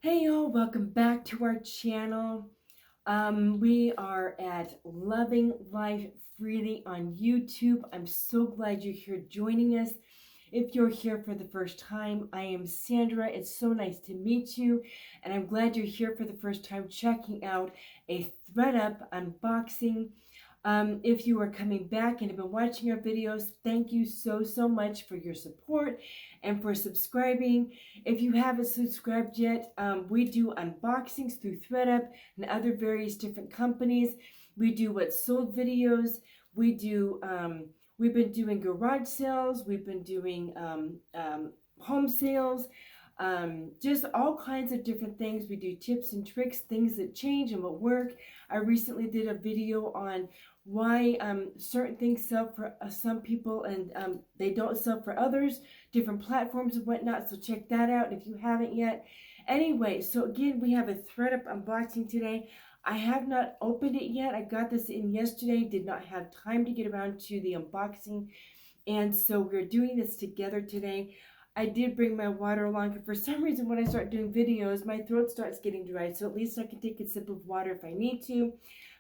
Hey y'all, welcome back to our channel. We are at Loving Life Freely on YouTube. I'm so glad you're here joining us. If you're here for the first time, I am Sandra. It's so nice to meet you, and I'm glad you're here for the first time checking out a ThredUp unboxing. If you are coming back and have been watching our videos, thank you so much for your support and for subscribing. If you haven't subscribed yet, we do unboxings through ThredUp and other various different companies. We do what's sold videos. We do, we've been doing garage sales. We've been doing home sales. Just all kinds of different things. We do tips and tricks, things that change and what work. I recently did a video on why certain things sell for some people and they don't sell for others, different platforms and whatnot. So check that out if you haven't yet. Anyway, so again, we have a ThredUp unboxing today. I have not opened it yet. I got this in yesterday, did not have time to get around to the unboxing. And so we're doing this together today. I did bring my water along, and for some reason when I start doing videos, my throat starts getting dry, so at least I can take a sip of water if I need to.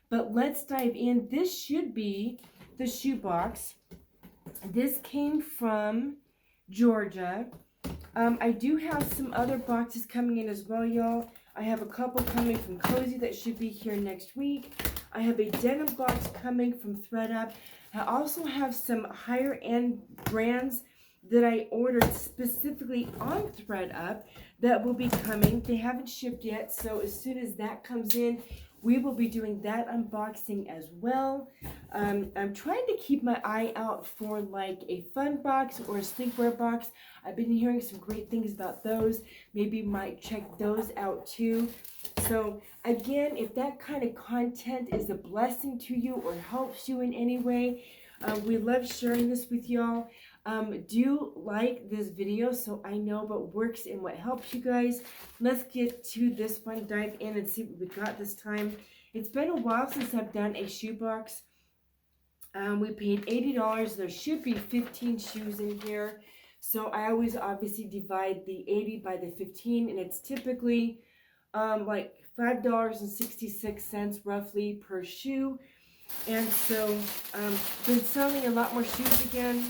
But let's dive in. This should be the shoe box. This came from Georgia. I do have some other boxes coming in as well, y'all. I have a couple coming from Cozy that should be here next week. I have a denim box coming from ThredUp. I also have some higher end brands that I ordered specifically on ThredUp that will be coming. They haven't shipped yet, so as soon as that comes in, we will be doing that unboxing as well. I'm trying to keep my eye out for like a fun box or a sleepwear box. I've been hearing some great things about those. Maybe might check those out too. So again, if that kind of content is a blessing to you or helps you in any way, we love sharing this with y'all. Do like this video so I know what works and what helps you guys. Let's get to this one, dive in and see what we got this time. It's been a while since I've done a shoe box. We paid $80. There should be 15 shoes in here. So I always obviously divide the 80 by the 15, and it's typically like $5.66 roughly per shoe. And so been selling a lot more shoes again.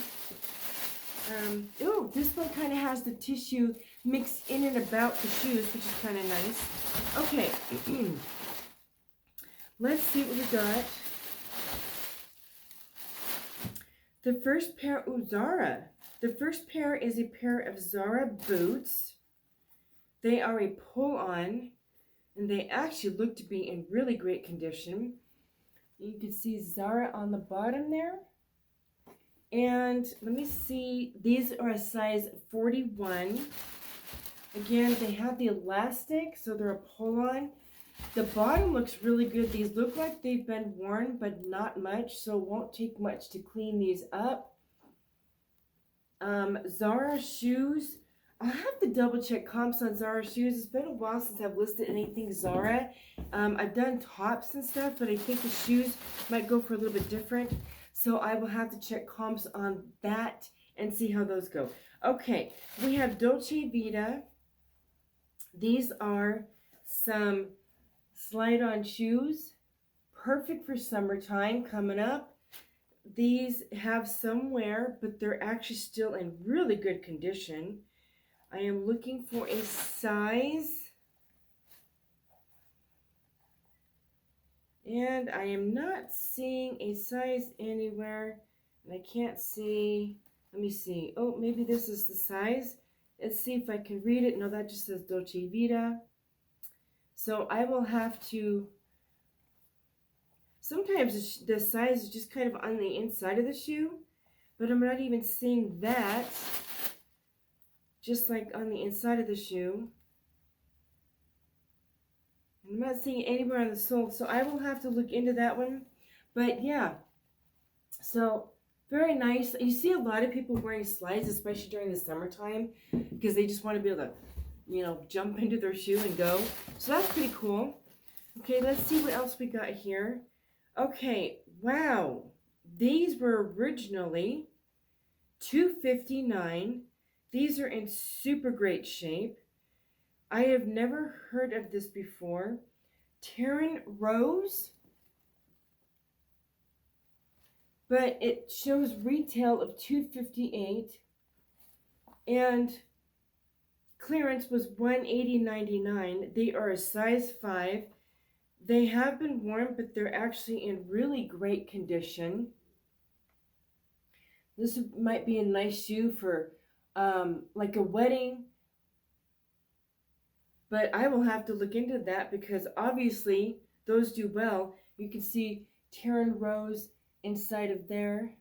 Oh, this one kind of has the tissue mixed in and about the shoes, which is kind of nice. Okay, let's see what we got. The first pair, Zara. The first pair is a pair of Zara Boots. They are a pull-on, and they actually look to be in really great condition. You can see Zara on the bottom there. And let me see, these are a size 41. Again, they have the elastic, so they're a pull-on. The bottom looks really good. These look like they've been worn, but not much, so it won't take much to clean these up. Zara Shoes. I'll have to double check comps on Zara Shoes. It's been a while since I've listed anything Zara. I've done tops and stuff, but I think the shoes might go for a little bit different. So I will have to check comps on that and see how those go. Okay, we have Dolce Vita. These are some slide-on shoes. Perfect for summertime coming up. These have some wear, but they're actually still in really good condition. I am looking for a size. And I am not seeing a size anywhere. And I can't see. Let me see. Oh, maybe this is the size. Let's see if I can read it. No, that just says Dolce Vita. So I will have to. Sometimes the size is just kind of on the inside of the shoe. But I'm not even seeing that. Just like on the inside of the shoe. I'm not seeing it anywhere on the sole, so I will have to look into that one. But yeah, so very nice. You see a lot of people wearing slides, especially during the summertime, because they just want to be able to, you know, jump into their shoe and go. So that's pretty cool. Okay, let's see what else we got here. Okay, wow. These were originally $259. These are in super great shape. I have never heard of this before. Terran Rose. But it shows retail of $258 and clearance was $180.99. They are a size 5. They have been worn, but they're actually in really great condition. This might be a nice shoe for like a wedding, but I will have to look into that because obviously those do well. You can see Terran Rose inside of there.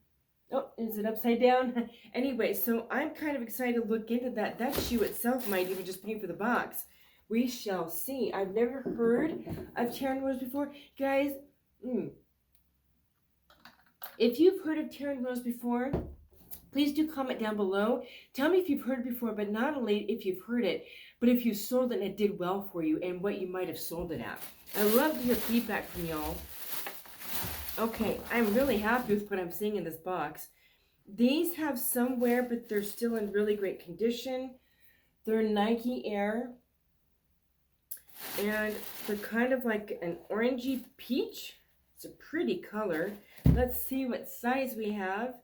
Oh, is it upside down? Anyway, so I'm kind of excited to look into that. That shoe itself might even just pay for the box. We shall see. I've never heard of Terran Rose before. Guys, if you've heard of Terran Rose before, please do comment down below. Tell me if you've heard it before, but not only if you've heard it, but if you sold it and it did well for you and what you might have sold it at. I love to hear feedback from y'all. Okay, I'm really happy with what I'm seeing in this box. These have some wear, but they're still in really great condition. They're Nike Air. And they're kind of like an orangey peach. It's a pretty color. Let's see what size we have.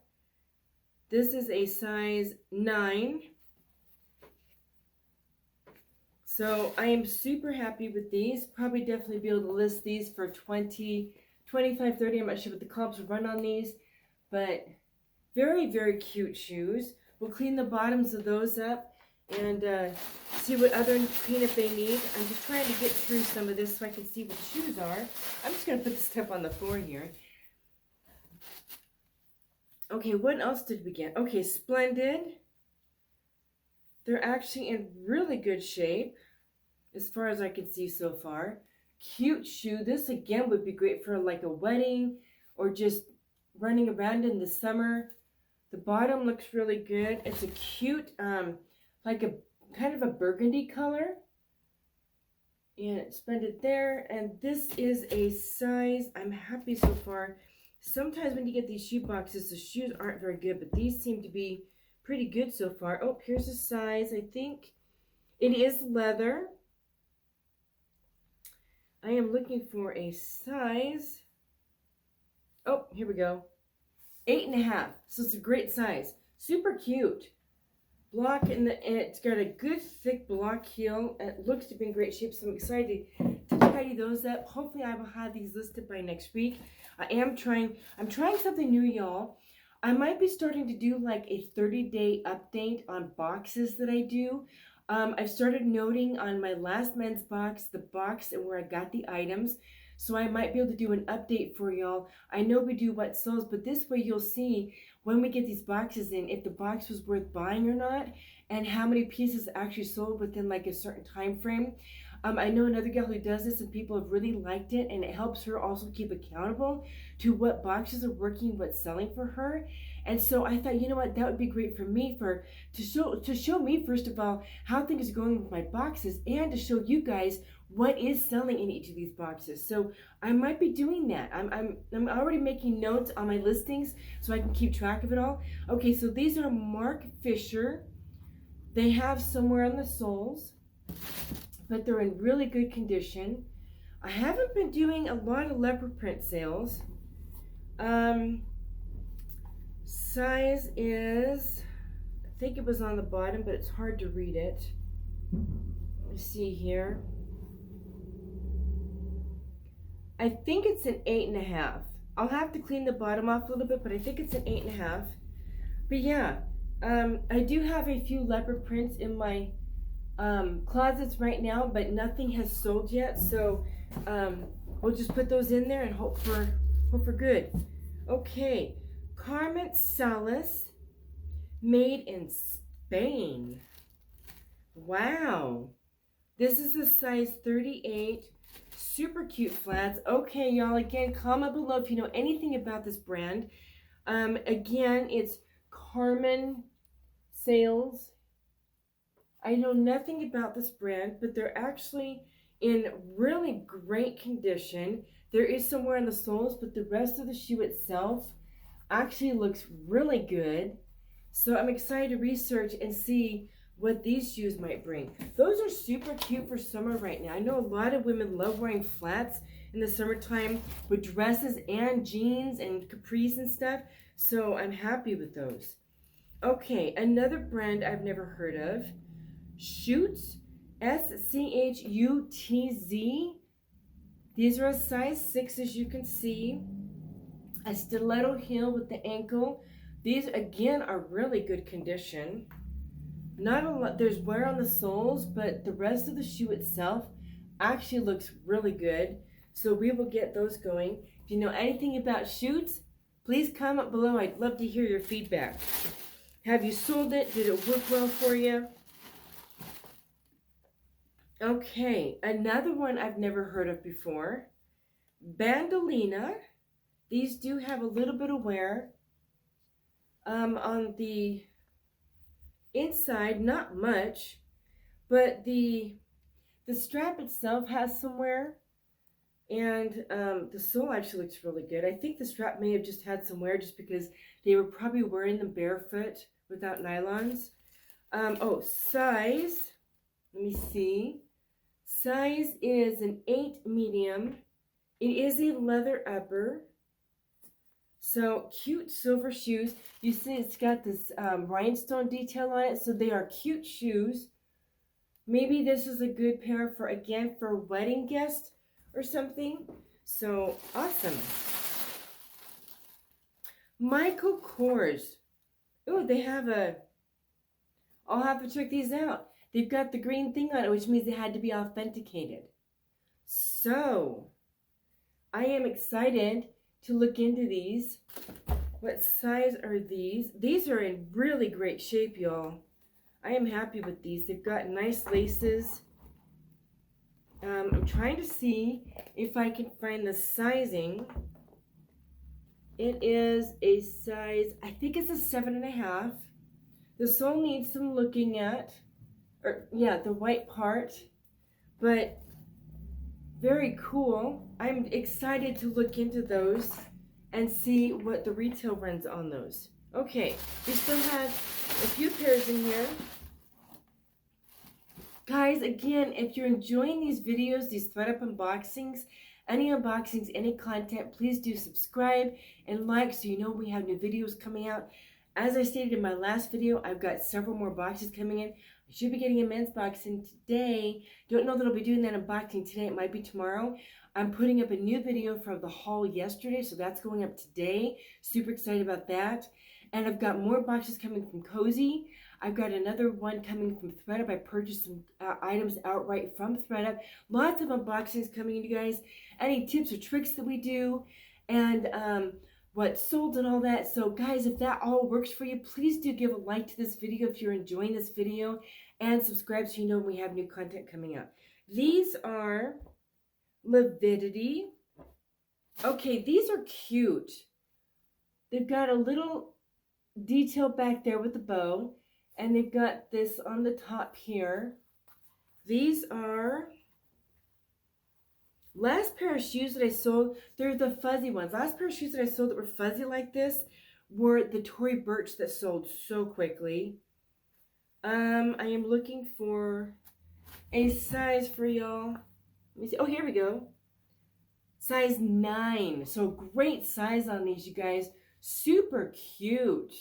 This is a size 9. So I am super happy with these. Probably definitely be able to list these for 20, 25, 30. I'm not sure what the comps will run on these. But very, very cute shoes. We'll clean the bottoms of those up and see what other cleanup they need. I'm just trying to get through some of this so I can see what the shoes are. I'm just going to put the stuff on the floor here. Okay, what else did we get? Okay, Splendid. They're actually in really good shape as far as I can see so far. Cute shoe. This again would be great for like a wedding or just running around in the summer. The bottom looks really good. It's a cute like a kind of a burgundy color. And it's Splendid there. And this is a size, I'm happy so far. Sometimes when you get these shoe boxes, the shoes aren't very good, but these seem to be pretty good so far. Oh, here's a size. I think it is leather. I am looking for a size. Oh, here we go. 8.5. So it's a great size. Super cute. Block and it's got a good thick block heel. It looks to be in great shape, so I'm excited to tidy those up. Hopefully I will have these listed by next week. I'm trying something new, y'all. I might be starting to do like a 30-day update on boxes that I do. I've started noting on my last men's box, the box and where I got the items. So I might be able to do an update for y'all. I know we do what sells, but this way you'll see when we get these boxes in, if the box was worth buying or not, and how many pieces actually sold within like a certain time frame. I know another gal who does this and people have really liked it, and it helps her also keep accountable to what boxes are working, what's selling for her. And so I thought, you know what, that would be great for me to show me, first of all, how things are going with my boxes, and to show you guys what is selling in each of these boxes. So I might be doing that. I'm already making notes on my listings so I can keep track of it all. Okay, so these are Mark Fisher. They have somewhere on the soles, but they're in really good condition. I haven't been doing a lot of leopard print sales. Size is, I think it was on the bottom, but it's hard to read it. Let me see here. I think it's an 8.5. I'll have to clean the bottom off a little bit, but I think it's an 8.5. But yeah, I do have a few leopard prints in my closets right now, but nothing has sold yet. So we'll just put those in there and hope for good. Okay, Carmen Salas, made in Spain. Wow, this is a size 38. Super cute flats. Okay, y'all, again, comment below if you know anything about this brand. Again, it's Carmen Sales. I know nothing about this brand, but they're actually in really great condition. There is some wear on the soles, but the rest of the shoe itself actually looks really good. So I'm excited to research and see what these shoes might bring. Those are super cute for summer right now. I know a lot of women love wearing flats in the summertime with dresses and jeans and capris and stuff. So I'm happy with those. Okay, another brand I've never heard of. Schutz, S-C-H-U-T-Z. These are a size 6, as you can see. A stiletto heel with the ankle. These, again, are really good condition. Not a lot, there's wear on the soles, but the rest of the shoe itself actually looks really good. So we will get those going. If you know anything about Schutz, please comment below. I'd love to hear your feedback. Have you sold it? Did it work well for you? Okay, another one I've never heard of before. Bandolina. These do have a little bit of wear on the inside, not much, but the strap itself has some wear, and the sole actually looks really good. I think the strap may have just had some wear just because they were probably wearing them barefoot without nylons. Oh, size, let me see. Size is an 8 medium. It is a leather upper. So cute silver shoes. You see it's got this rhinestone detail on it, so they are cute shoes. Maybe this is a good pair for, again, for a wedding guest or something. So awesome. Michael Kors. Oh, they have a, I'll have to check these out. They've got the green thing on it, which means they had to be authenticated. So I am excited to look into these. What size are these? These are in really great shape, y'all. I am happy with these. They've got nice laces. I'm trying to see if I can find the sizing. It is a size, I think it's a 7.5. The sole needs some looking at. Or yeah, the white part. But very cool. I'm excited to look into those and see what the retail runs on those. Okay, we still have a few pairs in here. Guys, again, if you're enjoying these videos, these ThredUp unboxings, any unboxings, any content, please do subscribe and like so you know we have new videos coming out. As I stated in my last video, I've got several more boxes coming in. I should be getting a men's boxing today. Don't know that I'll be doing that unboxing today. It might be tomorrow. I'm putting up a new video from the haul yesterday, so that's going up today. Super excited about that. And I've got more boxes coming from Cozy. I've got another one coming from ThredUp. I purchased some items outright from ThredUp. Lots of unboxings coming in, you guys. Any tips or tricks that we do, and what sold and all that. So guys, if that all works for you, please do give a like to this video if you're enjoying this video, and subscribe so you know when we have new content coming out. These are Lividity. Okay, these are cute. They've got a little detail back there with the bow, and they've got this on the top here. These are, last pair of shoes that I sold, they're the fuzzy ones. Last pair of shoes that I sold that were fuzzy like this were the Tory Burch that sold so quickly. I am looking for a size for y'all. Let me see. Oh, here we go. Size 9. So great size on these, you guys. Super cute.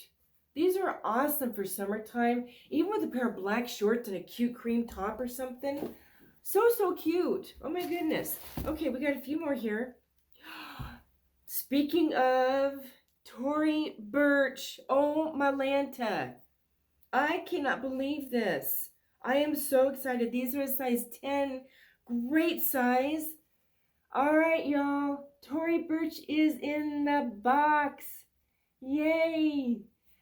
These are awesome for summertime. Even with a pair of black shorts and a cute cream top or something. So cute. Oh my goodness. Okay, we got a few more here. Speaking of Tory Burch. Oh my Lanta. I cannot believe this. I am so excited. These are a size 10. Great size. All right, y'all. Tory Burch is in the box. Yay.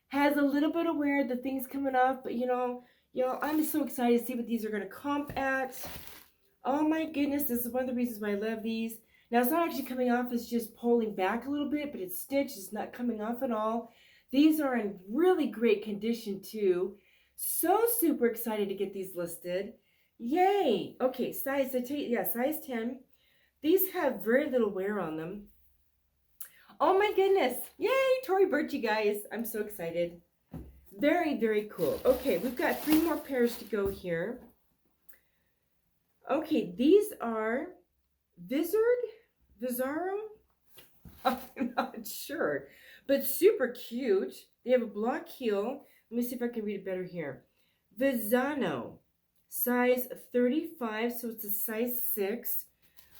Has a little bit of wear. The thing's coming off, but you know, y'all, I'm so excited to see what these are going to comp at. Oh my goodness, this is one of the reasons why I love these. Now, it's not actually coming off. It's just pulling back a little bit, but it's stitched. It's not coming off at all. These are in really great condition, too. So super excited to get these listed. Yay. Okay, size, I tell you, yeah, size 10. These have very little wear on them. Oh my goodness. Yay, Tory Burch, you guys. I'm so excited. Very, very cool. Okay, we've got 3 more pairs to go here. Okay, these are Vizaro? I'm not sure, but super cute. They have a block heel. Let me see if I can read it better here. Vizano, size 35, so it's a size 6.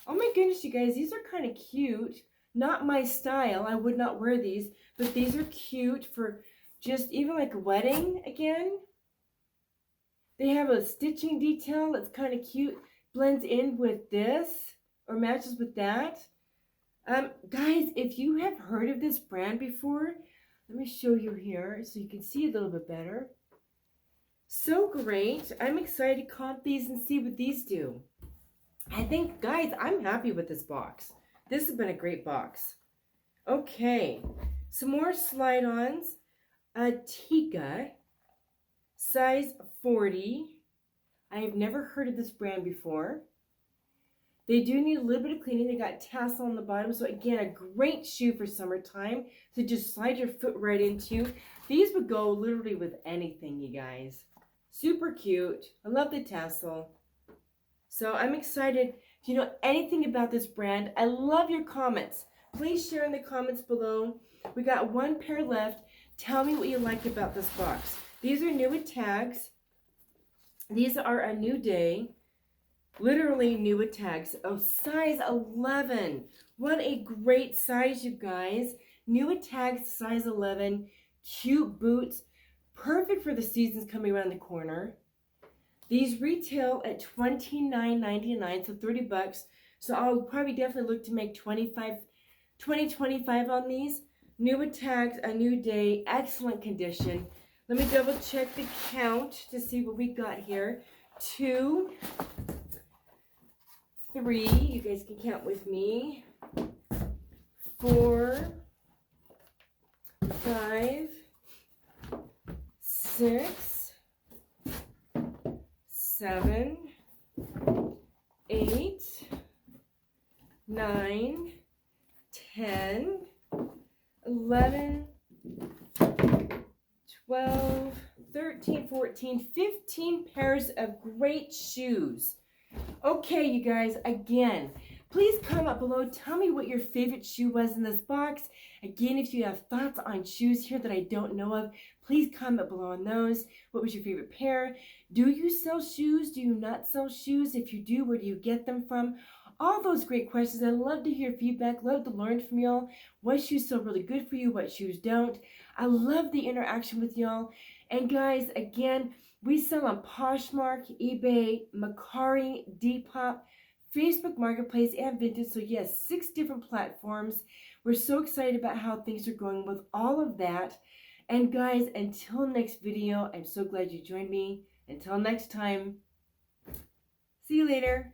Oh my goodness, you guys, these are kind of cute. Not my style. I would not wear these, but these are cute for just even like a wedding again. They have a stitching detail that's kind of cute. Blends in with this or matches with that. Guys, if you have heard of this brand before, let me show you here so you can see a little bit better. So great. I'm excited to comp these and see what these do. I think, guys, I'm happy with this box. This has been a great box. Okay, some more slide-ons. Tika, size 40. I have never heard of this brand before. They do need a little bit of cleaning. They got tassel on the bottom. So again, a great shoe for summertime to just slide your foot right into. These would go literally with anything, you guys. Super cute. I love the tassel. So I'm excited. If you know anything about this brand, I love your comments. Please share in the comments below. We got 1 pair left. Tell me what you like about this box. These are new with tags. These are a new day. Literally new with tags. Oh, size 11. What a great size, you guys. New with tags, size 11. Cute boots. Perfect for the seasons coming around the corner. These retail at $29.99, so 30 bucks. So I'll probably definitely look to make 25 on these. New with tags, a new day, excellent condition. Let me double check the count to see what we got here. 2, 3, you guys can count with me. 4, 5, 6, 7, 8, 9, 10, 11, 12, 13, 14, 15 pairs of great shoes. Okay, you guys, again, please comment below. Tell me what your favorite shoe was in this box. Again, if you have thoughts on shoes here that I don't know of, please comment below on those. What was your favorite pair? Do you sell shoes? Do you not sell shoes? If you do, where do you get them from? All those great questions. I love to hear feedback. Love to learn from y'all. What shoes sell really good for you? What shoes don't? I love the interaction with y'all. And guys, again, we sell on Poshmark, Ebay, Mercari, Depop, Facebook Marketplace, and Vintage. So yes, 6 different platforms. We're so excited about how things are going with all of that. And guys, until next video, I'm so glad you joined me. Until next time, see you later.